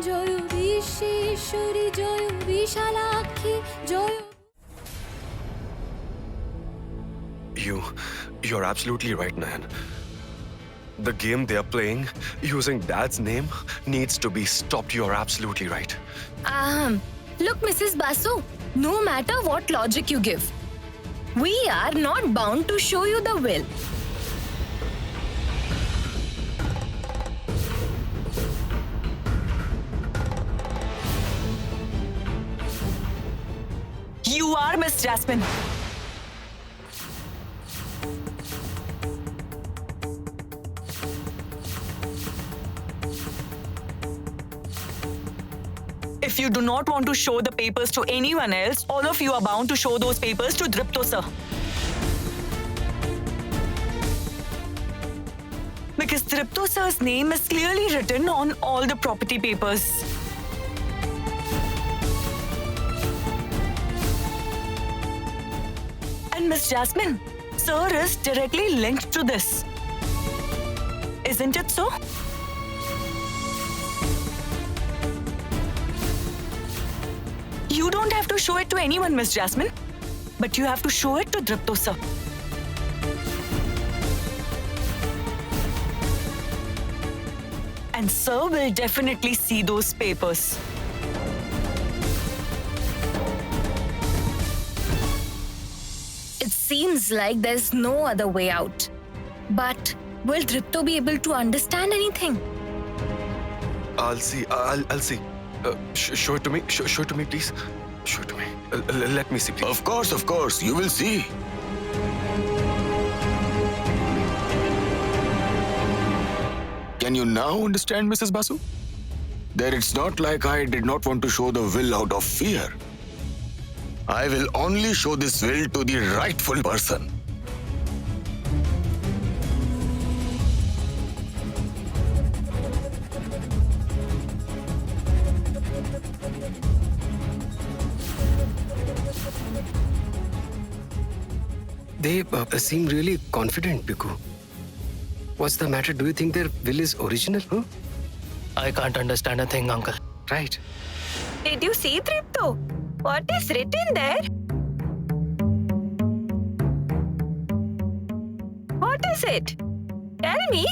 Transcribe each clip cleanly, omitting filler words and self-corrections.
Joy Bishweshwari Joy Bishalakshi Joy You're absolutely right, Nayan. The game they're playing using Dad's name needs to be stopped. You're absolutely right. Look, Mrs. Basu, no matter what logic you give, we are not bound to show you the will. You are Miss Jasmine. If you do not want to show the papers to anyone else, all of you are bound to show those papers to Dripto sir. Because Dripto sir's name is clearly written on all the property papers. And Miss Jasmine, sir is directly linked to this. Isn't it so? You don't have to show it to anyone, Miss Jasmine. But you have to show it to Dripto sir. And sir will definitely see those papers. It seems like there's no other way out. But will Dripto be able to understand anything? I'll see. I'll see. Show it to me. Show it to me, please. Show it to me. Let me see, please. Of course. You will see. Can you now understand, Mrs. Basu? That it's not like I did not want to show the will out of fear. I will only show this will to the rightful person. They seem really confident, Bhikkhu. What's the matter? Do you think their will is original? Huh? I can't understand a thing, uncle. Right. Did you see Dripto? What is written there? What is it? Tell me.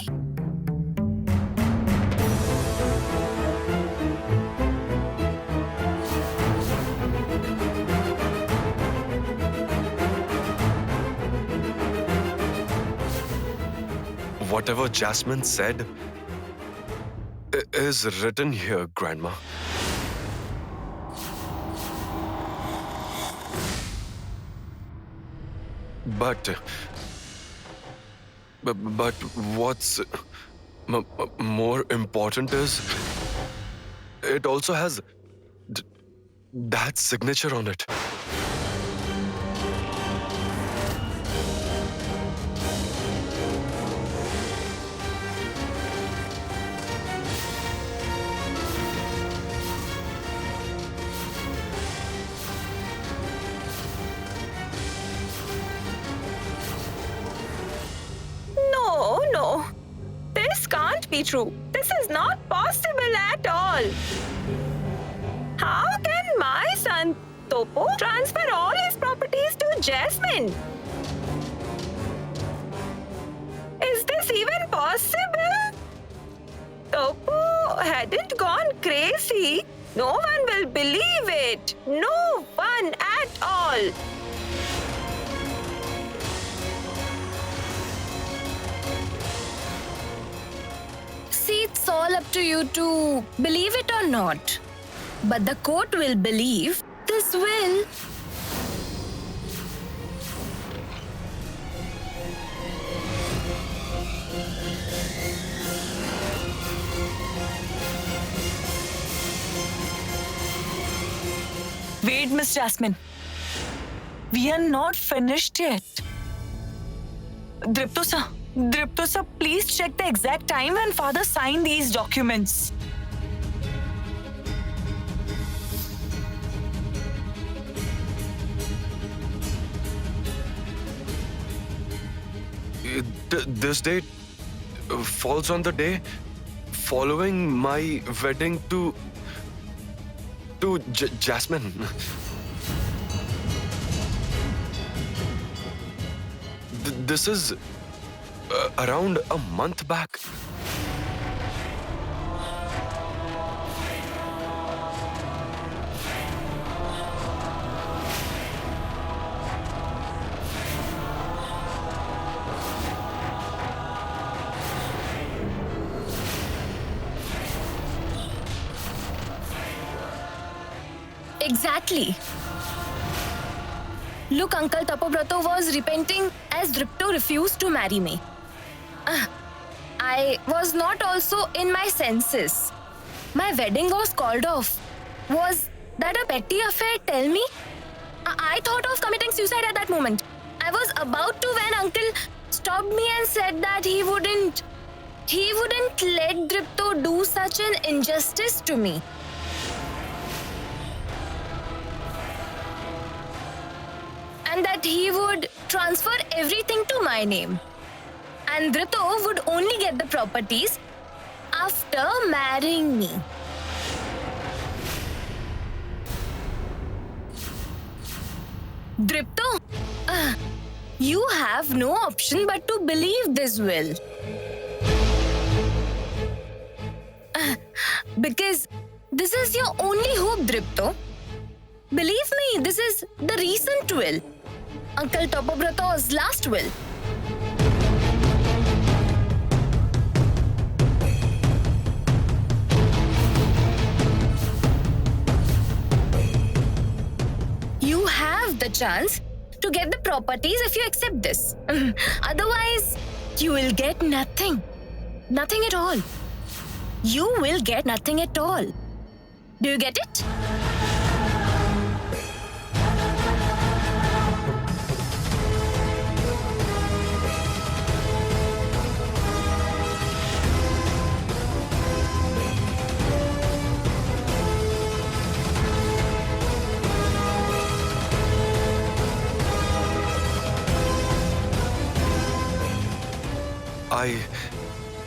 Whatever Jasmine said is written here, Grandma. But what's more important is it also has Dad's signature on it. No. This can't be true. This is not possible at all. How can my son Topo transfer all his properties to Jasmine? Is this even possible? Topo hadn't gone crazy. No one will believe it. No one at all. See, it's all up to you to believe it or not. But the court will believe this will. Wait, Miss Jasmine. We are not finished yet. Dripto sir, please check the exact time when father signed these documents. This date falls on the day following my wedding to Jasmine. This is around a month back. Exactly. Look, Uncle Tapobrato was repenting as Dripto refused to marry me. I was not also in my senses. My wedding was called off. Was that a petty affair? Tell me. I thought of committing suicide at that moment. I was about to when Uncle stopped me and said that he wouldn't let Dripto do such an injustice to me. And that he would transfer everything to my name. And Dripto would only get the properties after marrying me. Dripto, you have no option but to believe this will. Because this is your only hope, Dripto. Believe me, this is the recent will. Uncle Tapobrato's last will. You have the chance to get the properties if you accept this. Otherwise, you will get nothing. Nothing at all. You will get nothing at all. Do you get it?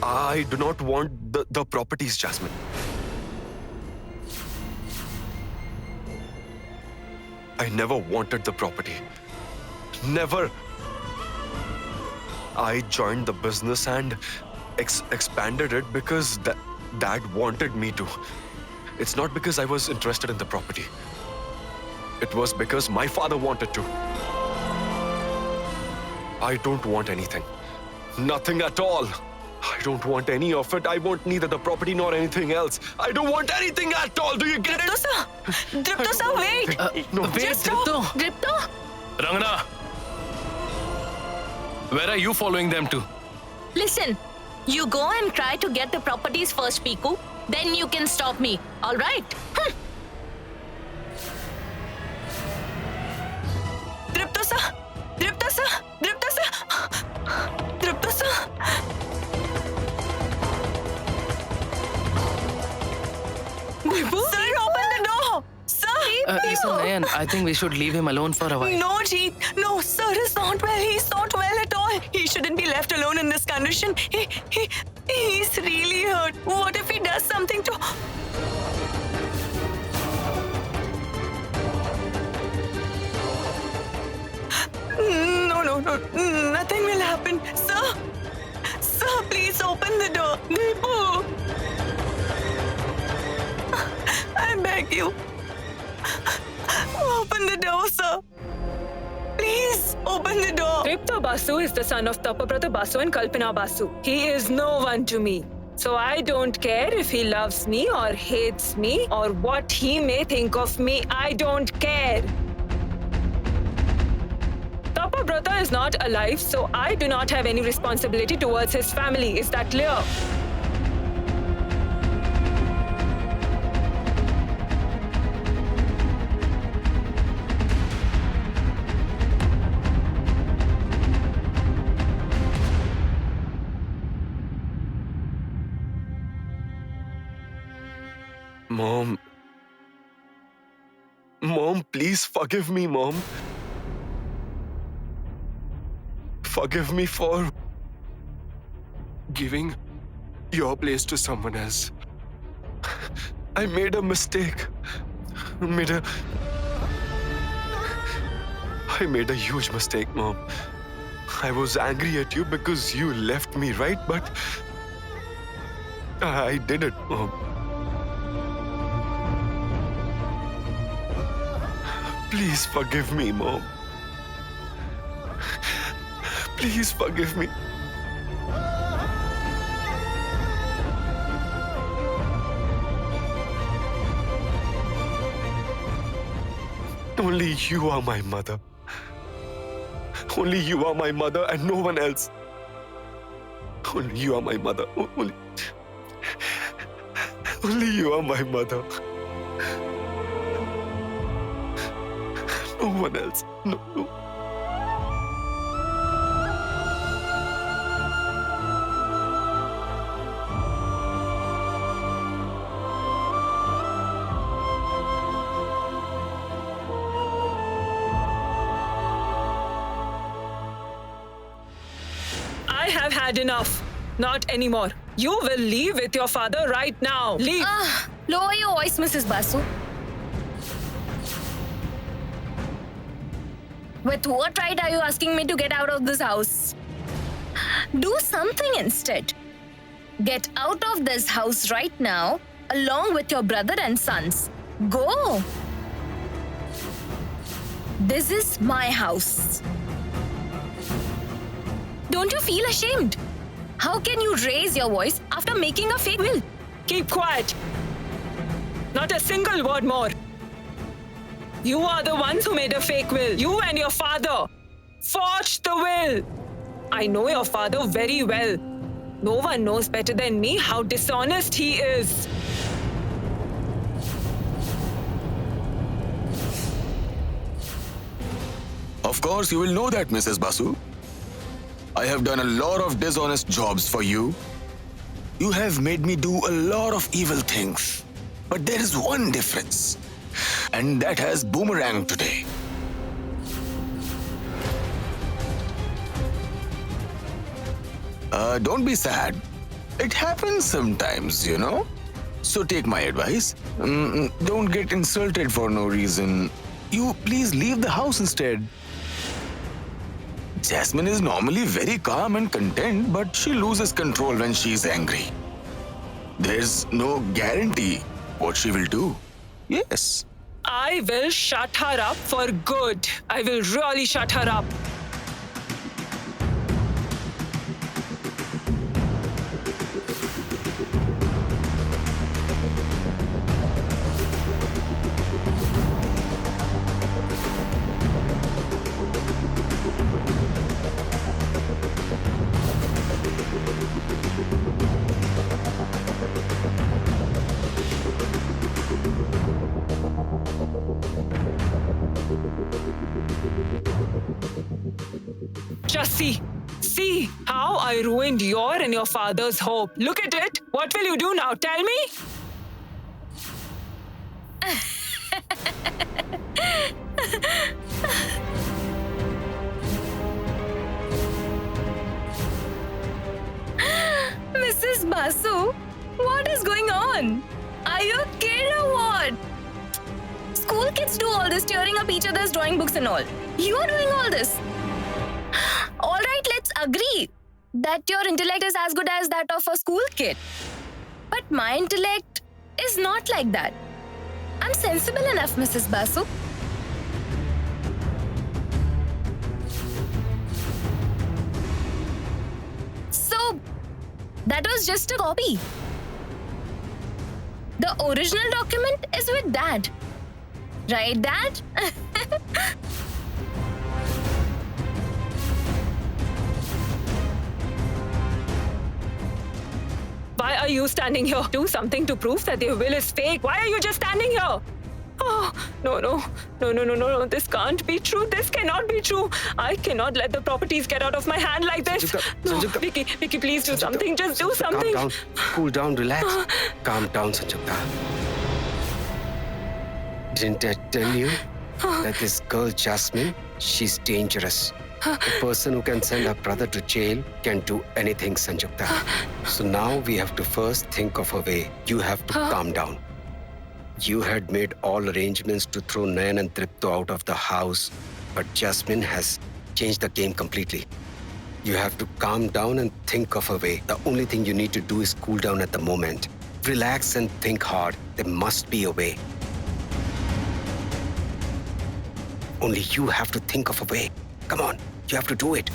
I do not want the properties, Jasmine. I never wanted the property. Never. I joined the business and expanded it because Dad wanted me to. It's not because I was interested in the property. It was because my father wanted to. I don't want anything. Nothing at all. I don't want any of it. I want neither the property nor anything else. I don't want anything at all. Do you get it? Dripto sir, wait. No. Wait, Dripto. Dripto? Rangana. Where are you following them to? Listen, you go and try to get the properties first, Piku. Then you can stop me. All right? Dripto sir. Dripto sir. Dripto sir. Dripto sir. Sir, open the door. Sir. Listen, Nayan, I think we should leave him alone for a while. No, Jeet. No, sir is not well. He's not well at all. He shouldn't be left alone in this condition. He's really hurt. What if he does something to... No. Nothing will happen. Sir, please open the door. Deepu. I beg you. Open the door, sir. Please, open the door. Dripto Basu is the son of Tapobrata Basu and Kalpana Basu. He is no one to me. So I don't care if he loves me or hates me or what he may think of me. I don't care. Tapobrata is not alive, so I do not have any responsibility towards his family. Is that clear? Mom, please forgive me, Mom. Forgive me for giving your place to someone else. I made a mistake. I made a huge mistake, Mom. I was angry at you because you left me, right? But I did it, Mom. Please forgive me, Mom. Please forgive me. Only you are my mother. Only you are my mother and no one else. Only you are my mother. Only you are my mother. No one else. No. I have had enough. Not anymore. You will leave with your father right now. Leave. Lower your voice, Mrs. Basu. With what right are you asking me to get out of this house? Do something instead. Get out of this house right now, along with your brother and sons. Go. This is my house. Don't you feel ashamed? How can you raise your voice after making a fake will? Keep quiet. Not a single word more. You are the ones who made a fake will. You and your father forged the will. I know your father very well. No one knows better than me how dishonest he is. Of course, you will know that, Mrs. Basu. I have done a lot of dishonest jobs for you. You have made me do a lot of evil things. But there is one difference. And that has boomerang today. Don't be sad. It happens sometimes, you know. So take my advice. Don't get insulted for no reason. You please leave the house instead. Jasmine is normally very calm and content, but she loses control when she's angry. There's no guarantee what she will do. Yes. I will shut her up for good. I will really shut her up. Just see how I ruined your and your father's hope. Look at it. What will you do now? Tell me. Mrs. Basu, what is going on? Are you a kid or what? School kids do all this, tearing up each other's drawing books and all. You are doing all this. All right, let's agree that your intellect is as good as that of a school kid. But my intellect is not like that. I'm sensible enough, Mrs. Basu. So, that was just a copy. The original document is with Dad. Right, Dad? Why are you standing here? Do something to prove that their will is fake. Why are you just standing here? Oh, no. This can't be true. This cannot be true. I cannot let the properties get out of my hand like this. Sanjukta. Vicky, please do something. Just do something. Calm down. Cool down. Relax. Calm down, Sanjukta. Didn't I tell you that this girl, Jasmine, she's dangerous. A person who can send her brother to jail can do anything, Sanjukta. So now we have to first think of a way. You have to calm down. You had made all arrangements to throw Nayan and Tripto out of the house, but Jasmine has changed the game completely. You have to calm down and think of a way. The only thing you need to do is cool down at the moment. Relax and think hard. There must be a way. Only you have to think of a way. Come on, you have to do it.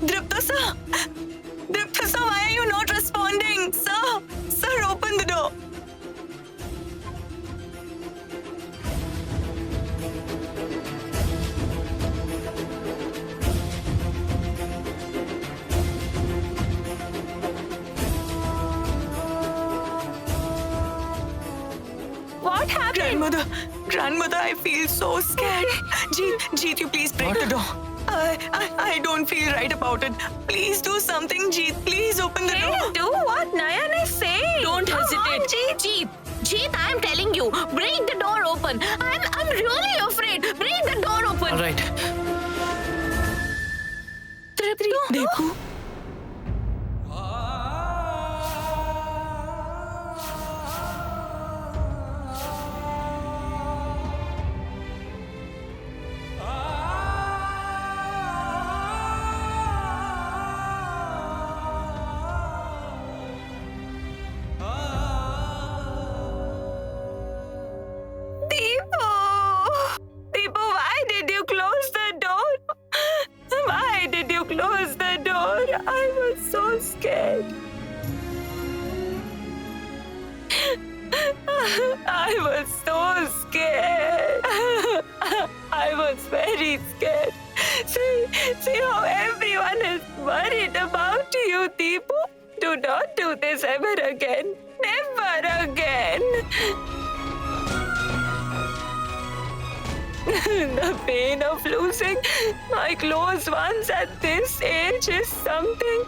Dripto sir! Dripto sir, why are you not responding? Sir! Sir, open the door! What happened? Grandmother, I feel so scared. Jeet, you please break the door. I don't feel right about it. Please do something, Jeet. Please open the door. Do what Nayan is saying. Don't hesitate. Jeet, I'm telling you, break the door open. I'm really afraid. Break the door open. All right. Deepu. Deepu, why did you close the door? Why did you close the door? I was so scared. I was so scared. I was very scared. See how everyone is worried about you, Deepu. Do not do this ever again. Never again. The pain of losing my close ones at this age is something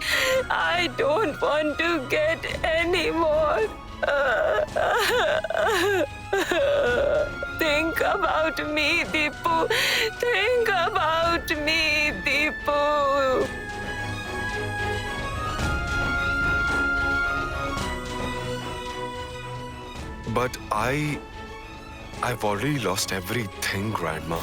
I don't want to get anymore. Think about me, Deepu. Think about me, Deepu. But I've already lost everything, Grandma.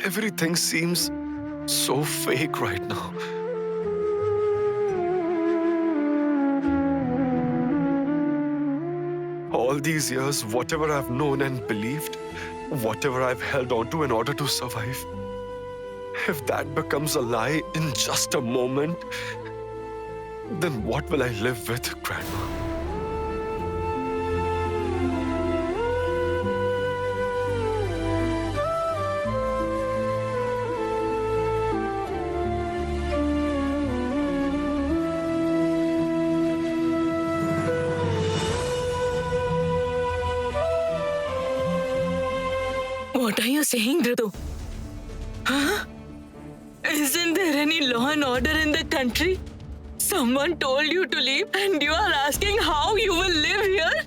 Everything seems so fake right now. All these years, whatever I've known and believed, whatever I've held on to in order to survive, if that becomes a lie in just a moment, then what will I live with, Grandma? What are you saying, Drito? Huh? Isn't there any law and order in the country? Someone told you to leave and you are asking how you will live here?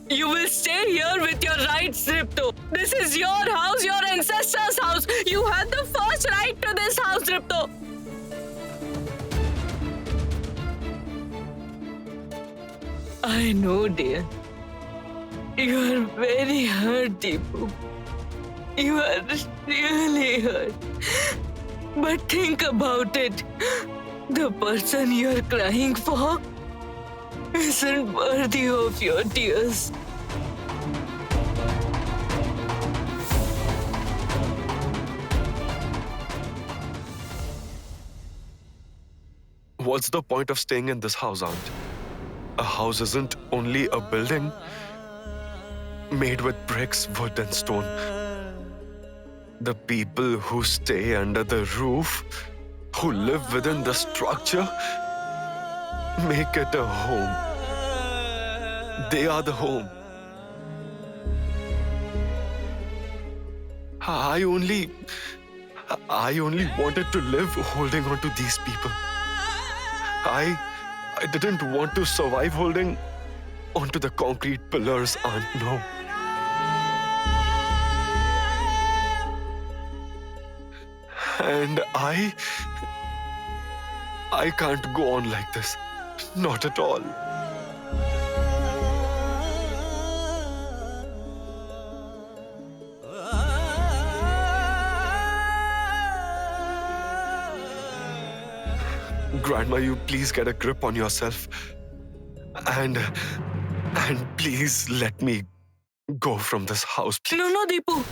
You will stay here with your rights, Dripto. This is your house, your ancestors' house. You had the first right to this house, Dripto. I know, dear. You are very hurt, Deepu. You are really hurt. But think about it. The person you are crying for isn't worthy of your tears. What's the point of staying in this house, Aunt? A house isn't only a building made with bricks, wood, and stone. The people who stay under the roof, who live within the structure, make it a home. They are the home. I only wanted to live holding on to these people. I didn't want to survive holding onto the concrete pillars, Aunt. No. And I can't go on like this. Not at all. Grandma, you please get a grip on yourself. And please let me go from this house, please. No, Deepu.